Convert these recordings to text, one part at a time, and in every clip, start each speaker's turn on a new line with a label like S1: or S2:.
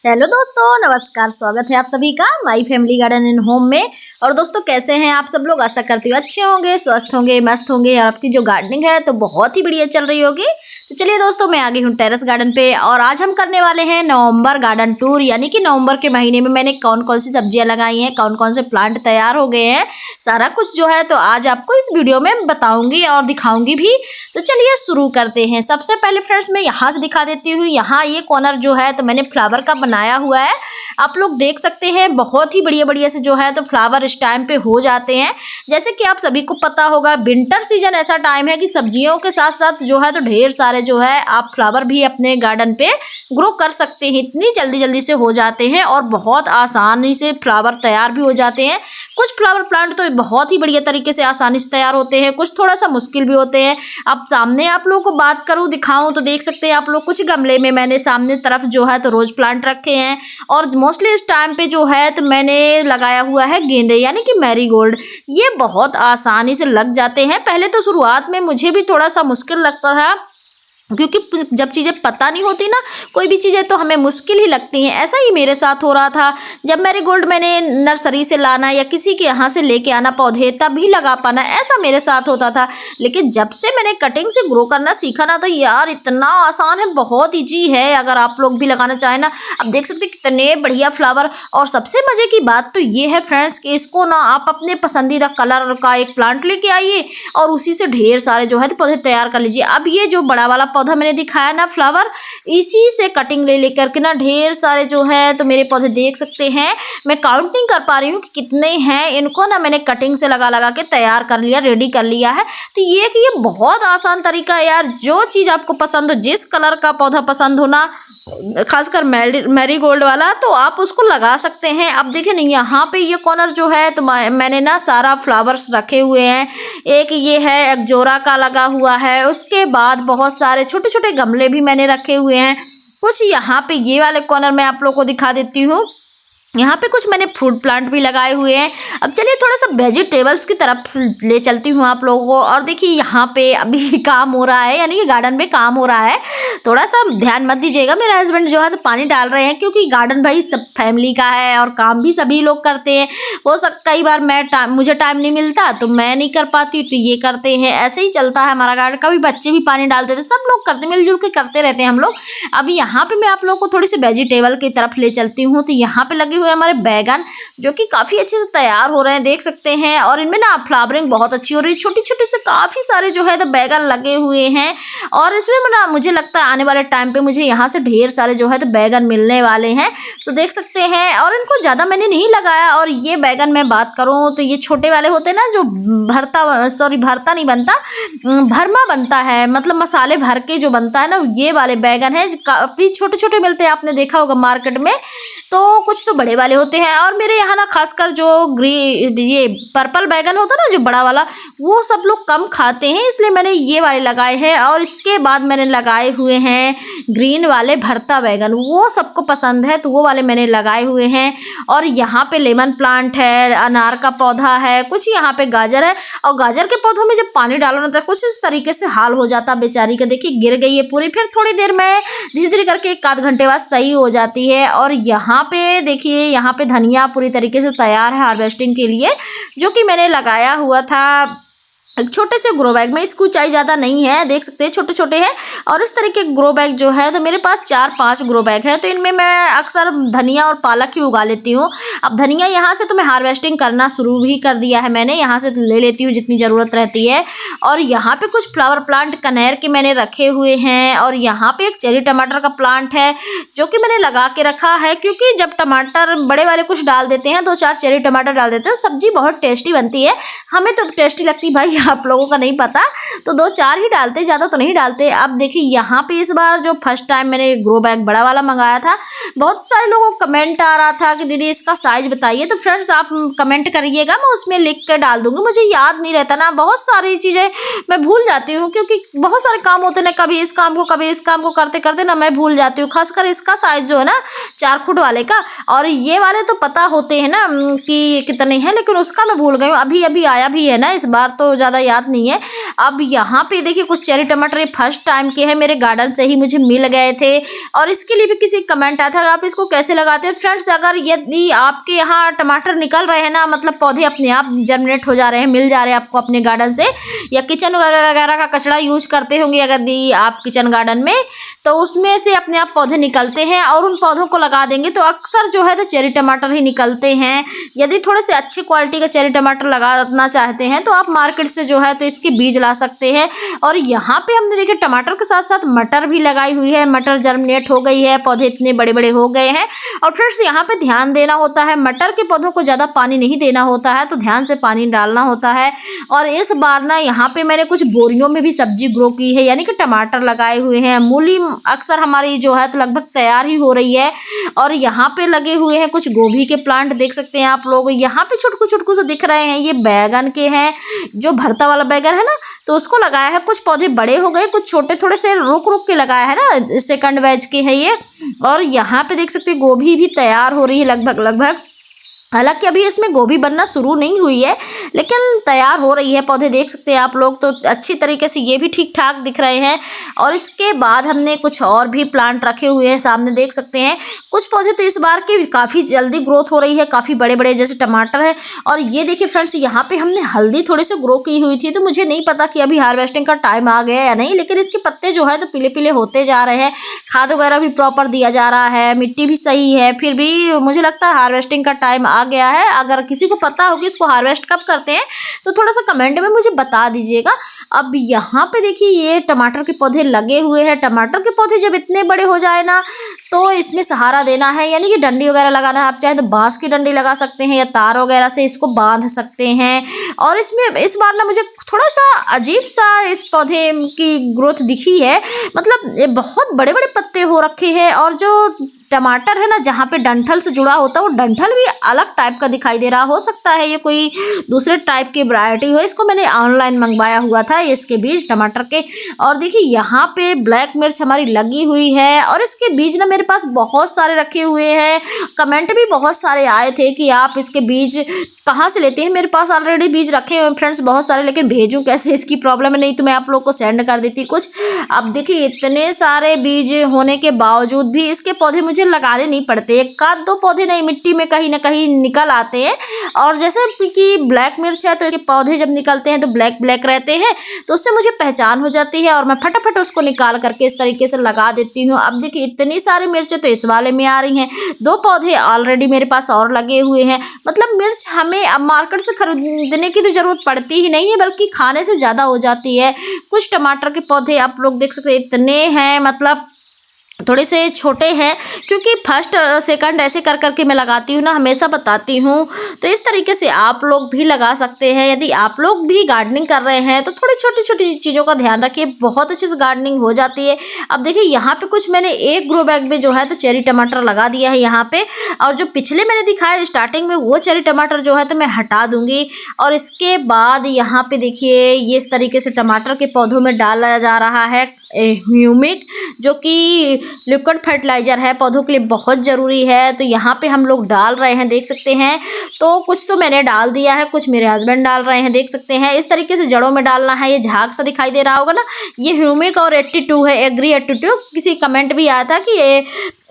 S1: Hello दोस्तों, नमस्कार। स्वागत है आप सभी का my family garden and home में। और दोस्तों, कैसे हैं आप सब लोग? आशा करती हूँ अच्छे होंगे, स्वस्थ होंगे, मस्त होंगे। और आपकी जो गार्डनिंग है तो बहुत ही बढ़िया चल रही होगी। तो चलिए दोस्तों, मैं आ गई हूँ टेरेस गार्डन पे और आज हम करने वाले हैं नवंबर गार्डन टूर। यानी कि नवंबर के महीने में मैंने कौन कौन सी सब्जियां लगाई हैं, कौन कौन से प्लांट तैयार हो गए हैं, सारा कुछ जो है तो आज आपको इस वीडियो में बताऊंगी और दिखाऊंगी भी। तो चलिए शुरू करते हैं। सबसे पहले फ्रेंड्स, मैं यहाँ से दिखा देती हूँ। यहाँ ये कॉर्नर जो है तो मैंने फ्लावर का बनाया हुआ है। आप लोग देख सकते हैं, बहुत ही बढ़िया बढ़िया से जो है तो फ्लावर इस टाइम पे हो जाते हैं। जैसे कि आप सभी को पता होगा, विंटर सीजन ऐसा टाइम है कि सब्जियों के साथ साथ जो है तो ढेर सारे जो है आप फ्लावर भी अपने गार्डन पे ग्रो कर सकते हैं। इतनी जल्दी जल्दी से हो जाते हैं और बहुत आसानी से फ्लावर तैयार भी हो जाते हैं। कुछ फ्लावर प्लांट तो बहुत ही बढ़िया तरीके से आसानी से तैयार होते हैं, कुछ थोड़ा सा मुश्किल भी होते हैं। अब सामने आप लोगों को बात करूं, दिखाऊं तो देख सकते हैं आप लोग, कुछ गमले में मैंने सामने तरफ जो है तो रोज प्लांट रखे हैं। और मोस्टली इस टाइम पे जो है तो मैंने लगाया हुआ है गेंदे, यानी कि मैरीगोल्ड। ये बहुत आसानी से लग जाते हैं। पहले तो शुरुआत में मुझे भी थोड़ा सा मुश्किल लगता था, क्योंकि जब चीज़ें पता नहीं होती ना, कोई भी चीज़ें तो हमें मुश्किल ही लगती हैं। ऐसा ही मेरे साथ हो रहा था। जब मैरीगोल्ड मैंने नर्सरी से लाना या किसी के यहाँ से लेके आना पौधे, तभी लगा पाना, ऐसा मेरे साथ होता था। लेकिन जब से मैंने कटिंग से ग्रो करना सीखा ना, तो यार इतना आसान है, बहुत ईजी है। अगर आप लोग भी लगाना चाहें ना, आप देख सकते कितने बढ़िया फ्लावर। और सबसे मज़े की बात तो ये है फ्रेंड्स कि इसको ना आप अपने पसंदीदा कलर का एक प्लांट लेके आइए और उसी से ढेर सारे जो है तो पौधे तैयार कर लीजिए। अब ये जो बड़ा वाला पौधा मैंने दिखाया ना फ्लावर, इसी से कटिंग ले लेकर के ना ढेर सारे जो है तो मेरे पौधे देख सकते हैं। मैं काउंटिंग कर पा रही हूँ कि कितने हैं। इनको ना मैंने कटिंग से लगा लगा के तैयार कर लिया, रेडी कर लिया है। तो ये बहुत आसान तरीका है यार। जो चीज़ आपको पसंद हो, जिस कलर का पौधा पसंद हो ना, खासकर मैरीगोल्ड वाला, तो आप उसको लगा सकते हैं। अब देखिए नहीं, यहाँ पे ये कॉर्नर जो है तो मैंने ना सारा फ्लावर्स रखे हुए हैं। एक ये है, एक जोरा का लगा हुआ है। उसके बाद बहुत सारे छोटे छोटे गमले भी मैंने रखे हुए हैं। कुछ यहाँ पे ये वाले कॉर्नर में आप लोग को दिखा देती हूँ। यहाँ पे कुछ मैंने फ्रूट प्लांट भी लगाए हुए हैं। अब चलिए थोड़ा सा वेजिटेबल्स की तरफ ले चलती हूँ आप लोगों को। और देखिए यहाँ पे अभी काम हो रहा है, यानी कि गार्डन में काम हो रहा है। थोड़ा सा ध्यान मत दीजिएगा, मेरे हस्बैंड जो है तो पानी डाल रहे हैं, क्योंकि गार्डन भाई सब फैमिली का है और काम भी सभी लोग करते हैं। कई बार मुझे टाइम नहीं मिलता तो मैं नहीं कर पाती, तो ये करते हैं। ऐसे ही चलता है हमारा गार्डन। कभी बच्चे भी पानी डालते थे, सब लोग करते, मिलजुल के करते रहते हैं हम लोग। अभी यहाँ पे मैं आप लोग को थोड़ी सी वेजिटेबल की तरफ ले चलती हूँ। तो यहाँ पे लगे हुए हमारे बैगन, जो कि काफी अच्छे से तैयार हो रहे हैं, देख सकते हैं। और इनमें ना फ्लावरिंग बहुत अच्छी हो रही है। छोटे छोटे से काफी सारे जो है तो बैगन लगे हुए हैं। और इसमें ना मुझे लगता है आने वाले टाइम पे मुझे यहाँ से ढेर सारे जो है तो बैगन मिलने वाले हैं, तो देख सकते हैं। और इनको ज्यादा मैंने नहीं लगाया। और ये बैगन मैं बात करूँ तो ये छोटे वाले होते हैं ना, जो भरता नहीं बनता, भरमा बनता है, मतलब मसाले भर के जो बनता है ना, ये वाले बैगन है। काफी छोटे छोटे मिलते हैं, आपने देखा होगा मार्केट में। तो कुछ तो बड़े वाले होते हैं। और मेरे यहाँ ना खासकर जो ये पर्पल बैगन होता है ना, जो बड़ा वाला, वो सब लोग कम खाते हैं, इसलिए मैंने ये वाले लगाए हैं। और इसके बाद मैंने लगाए हुए हैं ग्रीन वाले भरता बैगन, वो सबको पसंद है, तो वो वाले मैंने लगाए हुए हैं। और यहाँ पे लेमन प्लांट है, अनार का पौधा है, कुछ यहाँ पे गाजर है। और गाजर के पौधों में जब पानी डालो ना, तो कुछ इस तरीके से हाल हो जाता बेचारी का। देखिए गिर गई है पूरी, फिर थोड़ी देर में धीरे धीरे करके 1 आध घंटे बाद सही हो जाती है। और यहाँ पे देखिए, यहाँ पे धनिया पूरी तरीके से तैयार है हार्वेस्टिंग के लिए, जो कि मैंने लगाया हुआ था एक छोटे से ग्रो बैग में। इसकी ऊंचाई ज़्यादा नहीं है, देख सकते हैं छोटे छोटे हैं। और इस तरीके के ग्रो बैग जो है तो मेरे पास 4-5 ग्रो बैग है। तो इनमें मैं अक्सर धनिया और पालक ही उगा लेती हूँ। अब धनिया यहाँ से तो मैं हार्वेस्टिंग करना शुरू भी कर दिया है मैंने, यहाँ से तो ले लेती हूँ जितनी ज़रूरत रहती है। और यहाँ पे कुछ फ्लावर प्लांट कनेर के मैंने रखे हुए हैं। और यहाँ पे एक चेरी टमाटर का प्लांट है, जो कि मैंने लगा के रखा है, क्योंकि जब टमाटर बड़े वाले कुछ डाल देते हैं, 2-4 चेरी टमाटर डाल देते हैं, सब्जी बहुत टेस्टी बनती है। हमें तो टेस्टी लगती भाई, आप लोगों का नहीं पता, तो 2-4 ही डालते, ज़्यादा तो नहीं डालते। अब देखिए यहाँ पे इस बार जो फर्स्ट टाइम मैंने ग्रो बैग बड़ा वाला मंगाया था, बहुत सारे लोगों को कमेंट आ रहा था कि दीदी इसका साइज बताइए। तो फ्रेंड्स आप कमेंट करिएगा, मैं उसमें लिख के डाल दूंगी। मुझे याद नहीं रहता ना, बहुत सारी चीज़ें मैं भूल जाती हूँ, क्योंकि बहुत सारे काम होते हैं ना, कभी इस काम को करते करते ना मैं भूल जाती हूँ। खासकर इसका साइज जो है ना 4 फुट वाले का, और ये वाले तो पता होते हैं ना कि कितने हैं, लेकिन उसका मैं भूल गई हूँ। अभी अभी आया भी है ना इस बार, तो ज़्यादा याद नहीं है। अब यहाँ पे देखिए कुछ चेरी टमाटर फर्स्ट टाइम के हैं, मेरे गार्डन से ही मुझे मिल गए थे। और इसके लिए भी किसी कमेंट आया था आप इसको कैसे लगाते हैं फ्रेंड्स। अगर यदि आपके यहाँ टमाटर निकल रहे हैं ना, मतलब पौधे अपने आप जर्मिनेट हो जा रहे हैं, मिल जा रहे हैं आपको अपने गार्डन से, या किचन वगैरह का कचरा यूज करते होंगे यदि आप किचन गार्डन में, तो उसमें से अपने आप पौधे निकलते हैं और उन पौधों को लगा देंगे तो अक्सर जो है तो चेरी टमाटर ही निकलते हैं। यदि थोड़े से अच्छी क्वालिटी का चेरी टमाटर लगाना चाहते हैं तो आप मार्केट से जो है तो इसके बीज ला सकते हैं। और यहाँ पे हमने देखिए टमाटर के साथ साथ मटर भी लगाई हुई है, मटर जर्मिनेट हो गई है, पौधे इतने बड़े बड़े हो गए हैं। और फ्रेंड्स यहाँ पे ध्यान देना होता है, मटर के पौधों को ज़्यादा पानी नहीं देना होता है, तो ध्यान से पानी डालना होता है। और इस बार ना यहाँ पे मैंने कुछ बोरियों में भी सब्जी ग्रो की है, यानी कि टमाटर लगाए हुए हैं। मूली अक्सर हमारी जो है तो लगभग तैयार ही हो रही है। और यहाँ पे लगे हुए हैं कुछ गोभी के प्लांट, देख सकते हैं आप लोग। यहाँ पे छुटकू छुटकू से दिख रहे हैं, ये बैगन के हैं, जो भरता वाला बैगन है ना, तो उसको लगाया है। कुछ पौधे बड़े हो गए, कुछ छोटे थोड़े से रुक रुक के लगाया है ना, सेकंड बैच के है ये। और यहाँ पे देख सकते हैं गोभी भी तैयार हो रही है लगभग। हालांकि अभी इसमें गोभी बनना शुरू नहीं हुई है, लेकिन तैयार हो रही है। पौधे देख सकते हैं आप लोग, तो अच्छी तरीके से ये भी ठीक ठाक दिख रहे हैं। और इसके बाद हमने कुछ और भी प्लांट रखे हुए हैं, सामने देख सकते हैं। कुछ पौधे तो इस बार के काफ़ी जल्दी ग्रोथ हो रही है, काफ़ी बड़े बड़े जैसे टमाटर है। और ये देखिए फ्रेंड्स, यहाँ पे हमने हल्दी थोड़ी सी ग्रो की हुई थी, तो मुझे नहीं पता कि अभी हार्वेस्टिंग का टाइम आ गया या नहीं, लेकिन इसके पत्ते जो है तो पीले पीले होते जा रहे हैं। खाद वगैरह भी प्रॉपर दिया जा रहा है, मिट्टी भी सही है, फिर भी मुझे लगता है हार्वेस्टिंग का टाइम आ गया है। अगर किसी को पता हो कि इसको हार्वेस्ट कब करते हैं तो थोड़ा सा कमेंट में मुझे बता दीजिएगा। अब यहाँ पे देखिए ये टमाटर के पौधे लगे हुए हैं। टमाटर के पौधे जब इतने बड़े हो जाए ना, तो इसमें सहारा देना है, यानी कि डंडी वगैरह लगाना है। आप चाहे तो बांस की डंडी लगा सकते हैं या तार वगैरह से इसको बांध सकते हैं। और इसमें इस बार ना मुझे थोड़ा सा अजीब सा इस पौधे की ग्रोथ दिखी है, मतलब ये बहुत बड़े बड़े पत्ते हो रखे हैं। और जो टमाटर है ना, जहाँ पे डंठल से जुड़ा होता है, वो डंठल भी अलग टाइप का दिखाई दे रहा। हो सकता है ये कोई दूसरे टाइप की वैरायटी हो। इसको मैंने ऑनलाइन मंगवाया हुआ था, इसके बीज टमाटर के। और देखिए यहाँ पे ब्लैक मिर्च हमारी लगी हुई है, और इसके बीज ना मेरे पास बहुत सारे रखे हुए हैं। कमेंट भी बहुत सारे आए थे कि आप इसके बीज कहाँ से लेते हैं। मेरे पास ऑलरेडी बीज रखे हुए फ्रेंड्स बहुत सारे, लेकिन भेजूँ कैसे इसकी प्रॉब्लम है, नहीं तो मैं आप लोग को सेंड कर देती कुछ। अब देखिए इतने सारे बीज होने के बावजूद भी इसके पौधे मुझे लगाने नहीं पड़ते। एक आध दो पौधे नहीं, मिट्टी में कहीं ना कहीं निकल आते हैं। और जैसे कि ब्लैक मिर्च है, तो इसके पौधे जब निकलते हैं तो ब्लैक ब्लैक रहते हैं, तो उससे मुझे पहचान हो जाती है और मैं फटाफट उसको निकाल करके इस तरीके से लगा देती हूँ। अब देखिए इतनी सारी मिर्चें तो इस वाले में आ रही हैं। 2 पौधे ऑलरेडी मेरे पास और लगे हुए हैं। मतलब मिर्च हमें अब मार्केट से खरीदने की तो जरूरत पड़ती ही नहीं है, बल्कि खाने से ज़्यादा हो जाती है। कुछ टमाटर के पौधे आप लोग देख सकते हैं, इतने हैं, मतलब थोड़े से छोटे हैं, क्योंकि फर्स्ट सेकंड ऐसे कर करके मैं लगाती हूँ ना, हमेशा बताती हूँ। तो इस तरीके से आप लोग भी लगा सकते हैं। यदि आप लोग भी गार्डनिंग कर रहे हैं तो थोड़ी छोटी छोटी चीज़ों का ध्यान रखिए, बहुत अच्छे से गार्डनिंग हो जाती है। अब देखिए यहाँ पे कुछ मैंने एक ग्रो बैग में जो है तो चेरी टमाटर लगा दिया है यहाँ पे। और जो पिछले मैंने दिखाया स्टार्टिंग में, वो चेरी टमाटर जो है तो मैं हटा दूंगी। और इसके बाद यहाँ पे देखिए ये इस तरीके से टमाटर के पौधों में डाला जा रहा है ह्यूमिक, जो कि लिक्विड फर्टिलाइजर है, पौधों के लिए बहुत ज़रूरी है। तो यहाँ पे हम लोग डाल रहे हैं, देख सकते हैं। तो कुछ तो मैंने डाल दिया है, कुछ मेरे हस्बैंड डाल रहे हैं, देख सकते हैं। इस तरीके से जड़ों में डालना है। ये झाग सा दिखाई दे रहा होगा ना, ये ह्यूमिक और 82 है, एग्री 82। किसी कमेंट भी आया था कि ये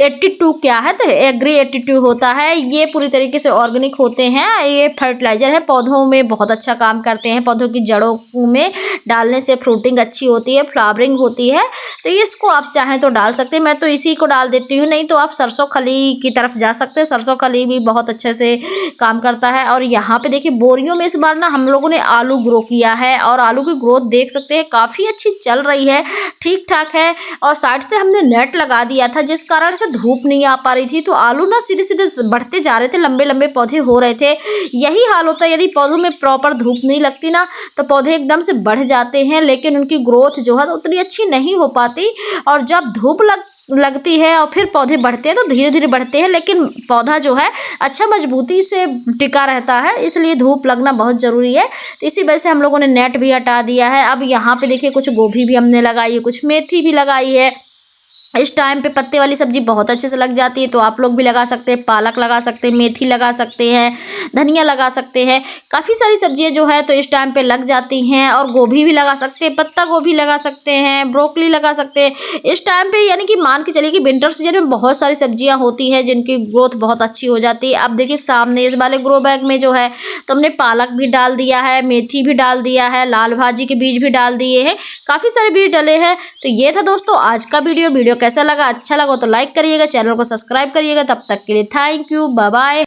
S1: 82 क्या है, तो एग्री 82 होता है। ये पूरी तरीके से ऑर्गेनिक होते हैं, ये फर्टिलाइजर है, पौधों में बहुत अच्छा काम करते हैं। पौधों की जड़ों में डालने से फ्रूटिंग अच्छी होती है, फ्लावरिंग होती है। तो इसको आप चाहें तो डाल सकते हैं, मैं तो इसी को डाल देती हूँ। नहीं तो आप सरसों खली की तरफ जा सकते हैं, सरसों खली भी बहुत अच्छे से काम करता है। और यहाँ पे देखिए बोरियों में इस बार ना हम लोगों ने आलू ग्रो किया है, और आलू की ग्रोथ देख सकते हैं काफ़ी अच्छी चल रही है, ठीक ठाक है। और साइड से हमने नेट लगा दिया था, जिस कारण से धूप नहीं आ पा रही थी, तो आलू ना सीधे सीधे बढ़ते जा रहे थे, लंबे लंबे पौधे हो रहे थे। यही हाल होता है, यदि पौधों में प्रॉपर धूप नहीं लगती ना, तो पौधे एकदम से बढ़ जाते हैं, लेकिन उनकी ग्रोथ जो है तो उतनी अच्छी नहीं हो पाती। और जब धूप लगती है और फिर पौधे बढ़ते हैं तो धीरे धीरे बढ़ते हैं, लेकिन पौधा जो है अच्छा मजबूती से टिका रहता है, इसलिए धूप लगना बहुत ज़रूरी है। तो इसी वजह से हम लोगों ने नेट भी हटा दिया है। अब यहाँ पे देखिए कुछ गोभी भी हमने लगाई है, कुछ मेथी भी लगाई है। इस टाइम पे पत्ते वाली सब्जी बहुत अच्छे से लग जाती है, तो आप लोग भी लगा सकते हैं। पालक लगा सकते हैं, मेथी लगा सकते हैं, धनिया लगा सकते हैं। काफ़ी सारी सब्जियां जो है तो इस टाइम पे लग जाती हैं। और गोभी भी लगा सकते हैं, पत्ता गोभी लगा सकते हैं, ब्रोकली लगा सकते हैं इस टाइम पे। यानी कि मान के चलिए कि विंटर सीजन में बहुत सारी सब्जियां होती हैं जिनकी ग्रोथ बहुत अच्छी हो जाती है। अब देखिए सामने इस वाले ग्रो बैग में जो है तो हमने पालक भी डाल दिया है, मेथी भी डाल दिया है, लाल भाजी के बीज भी डाल दिए हैं, काफ़ी सारे बीज डले हैं। तो ये था दोस्तों आज का वीडियो कैसा लगा, अच्छा लगा तो लाइक करिएगा, चैनल को सब्सक्राइब करिएगा। तब तक के लिए थैंक यू, बाय बाय।